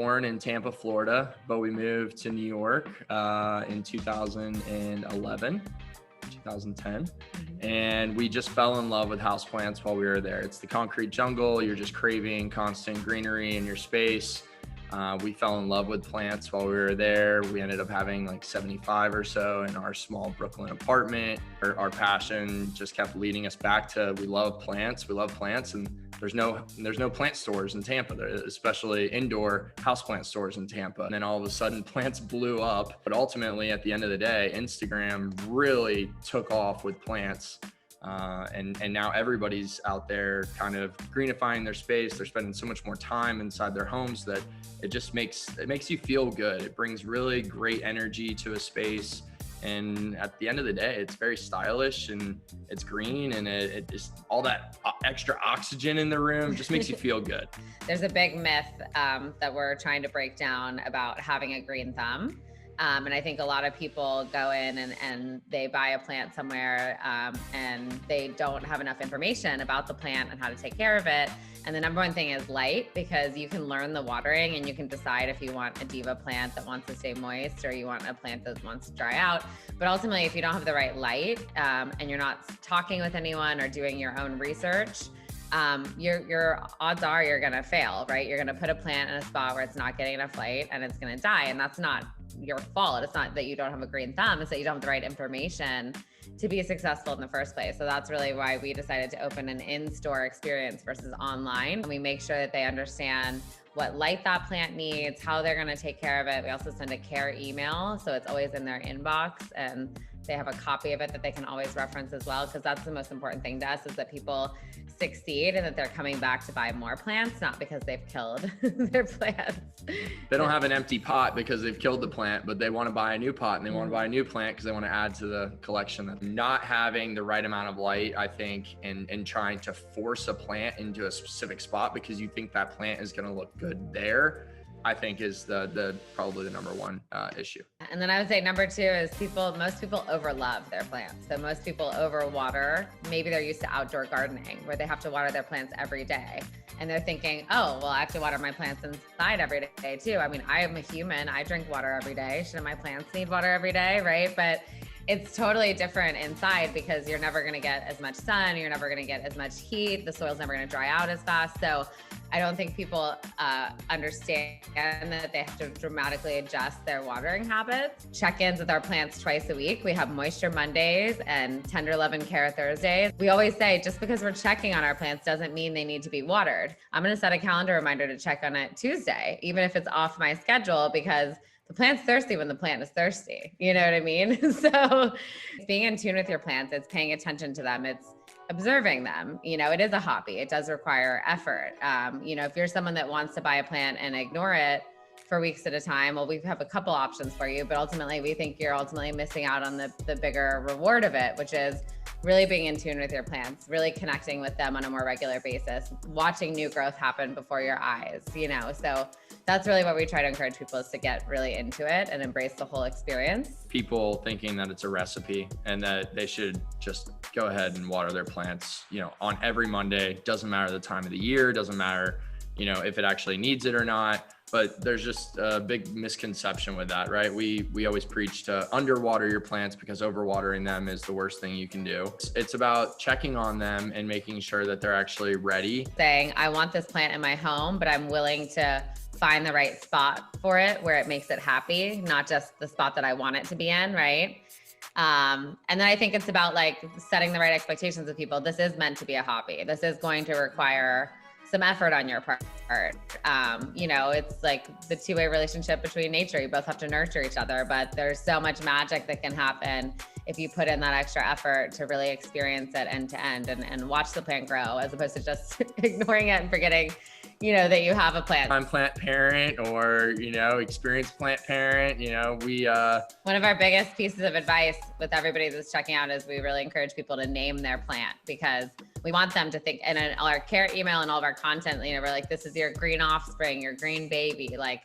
born in Tampa, Florida, but we moved to New York in 2011, 2010. And we just fell in love with houseplants while we were there. It's the concrete jungle. You're just craving constant greenery in your space. We fell in love with plants while we were there. We ended up having like 75 or so in our small Brooklyn apartment. Our passion just kept leading us back to, we love plants. And there's no plant stores in Tampa, especially indoor houseplant stores in Tampa. And then all of a sudden plants blew up. But ultimately at the end of the day, Instagram really took off with plants. And now everybody's out there kind of greenifying their space. They're spending so much more time inside their homes that it makes you feel good. It brings really great energy to a space. And at the end of the day, it's very stylish and it's green, and it just, all that extra oxygen in the room just makes you feel good. There's a big myth that we're trying to break down about having a green thumb. And I think a lot of people go in and they buy a plant somewhere and they don't have enough information about the plant and how to take care of it. And the number one thing is light, because you can learn the watering and you can decide if you want a diva plant that wants to stay moist or you want a plant that wants to dry out. But ultimately, if you don't have the right light and you're not talking with anyone or doing your own research, your odds are you're going to fail, right? You're going to put a plant in a spot where it's not getting enough light and it's going to die. And that's not your fault. It's not that you don't have a green thumb. It's that you don't have the right information to be successful in the first place. So that's really why we decided to open an in-store experience versus online. And we make sure that they understand what light that plant needs, how they're going to take care of it. We also send a care email, so it's always in their inbox, and they have a copy of it that they can always reference as well, because that's the most important thing to us, is that people succeed and that they're coming back to buy more plants, not because they've killed their plants. They don't have an empty pot because they've killed the plant, but they want to buy a new pot and they want to buy a new plant because they want to add to the collection. Not having the right amount of light, I think, and trying to force a plant into a specific spot because you think that plant is going to look good there, I think is the probably the number one issue. And then I would say number two is most people overlove their plants. So most people overwater. Maybe they're used to outdoor gardening where they have to water their plants every day. And they're thinking, oh, well, I have to water my plants inside every day too. I mean, I am a human. I drink water every day. Shouldn't my plants need water every day, right? But it's totally different inside because you're never going to get as much sun. You're never going to get as much heat. The soil's never going to dry out as fast. So I don't think people understand that they have to dramatically adjust their watering habits. Check-ins with our plants twice a week. We have Moisture Mondays and Tender Love and Care Thursdays. We always say just because we're checking on our plants doesn't mean they need to be watered. I'm going to set a calendar reminder to check on it Tuesday, even if it's off my schedule, because the plant's thirsty when the plant is thirsty. You know what I mean? So being in tune with your plants, it's paying attention to them. It's observing them. You know, it is a hobby. It does require effort. You know, if you're someone that wants to buy a plant and ignore it for weeks at a time, well, we have a couple options for you, but ultimately we think you're ultimately missing out on the bigger reward of it, which is really being in tune with your plants, really connecting with them on a more regular basis, watching new growth happen before your eyes, you know? So that's really what we try to encourage people, is to get really into it and embrace the whole experience. People thinking that it's a recipe and that they should just go ahead and water their plants, you know, on every Monday. Doesn't matter the time of the year, doesn't matter, you know, if it actually needs it or not. But there's just a big misconception with that, right? We always preach to underwater your plants because overwatering them is the worst thing you can do. It's about checking on them and making sure that they're actually ready. Saying, I want this plant in my home, but I'm willing to find the right spot for it where it makes it happy, not just the spot that I want it to be in, right? And then I think it's about like setting the right expectations with people. This is meant to be a hobby. This is going to require some effort on your part. You know, it's like the two-way relationship between nature. You both have to nurture each other, but there's so much magic that can happen if you put in that extra effort to really experience it end to end and watch the plant grow, as opposed to just ignoring it and forgetting, you know, that you have a plant. I'm plant parent, or, you know, experienced plant parent, you know, one of our biggest pieces of advice with everybody that's checking out is we really encourage people to name their plant, because we want them to think, and in all our care email and all of our content, you know, we're like, this is your green offspring, your green baby. Like,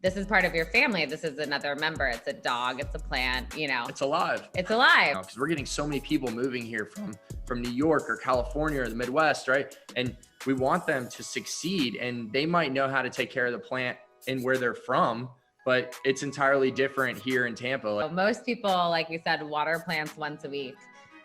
this is part of your family. This is another member. It's a dog, it's a plant, you know. It's alive. It's alive. Because we're getting so many people moving here from New York or California or the Midwest, right? And we want them to succeed, and they might know how to take care of the plant in where they're from, but it's entirely different here in Tampa. Most people, like we said, water plants once a week.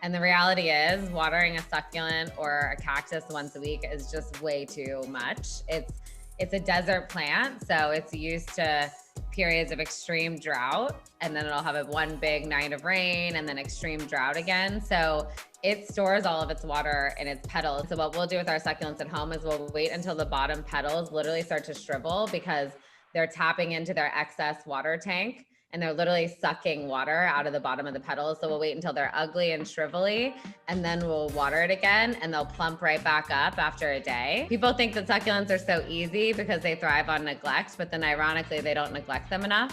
And the reality is watering a succulent or a cactus once a week is just way too much. It's a desert plant, so it's used to periods of extreme drought, and then it'll have a one big night of rain and then extreme drought again. So it stores all of its water in its petals. So what we'll do with our succulents at home is we'll wait until the bottom petals literally start to shrivel, because they're tapping into their excess water tank and they're literally sucking water out of the bottom of the petals. So we'll wait until they're ugly and shrivelly, and then we'll water it again, and they'll plump right back up after a day. People think that succulents are so easy because they thrive on neglect, but then ironically, they don't neglect them enough.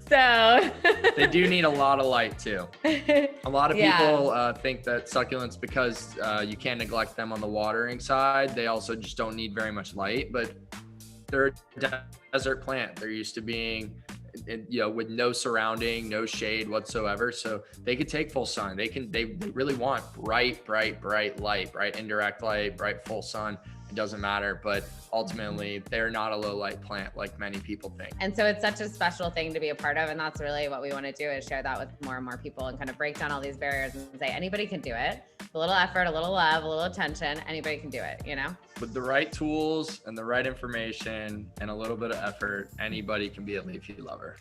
So they do need a lot of light too. A lot of people think that succulents, because you can't neglect them on the watering side, they also just don't need very much light, but they're a desert plant. They're used to being, with no surrounding, no shade whatsoever. So they could take full sun. They really want bright light, bright indirect light, bright full sun. It doesn't matter, but ultimately they're not a low light plant like many people think. And so it's such a special thing to be a part of. And that's really what we want to do, is share that with more and more people and kind of break down all these barriers and say, anybody can do it. A little effort, a little love, a little attention, anybody can do it, With the right tools and the right information and a little bit of effort, anybody can be a leafy lover.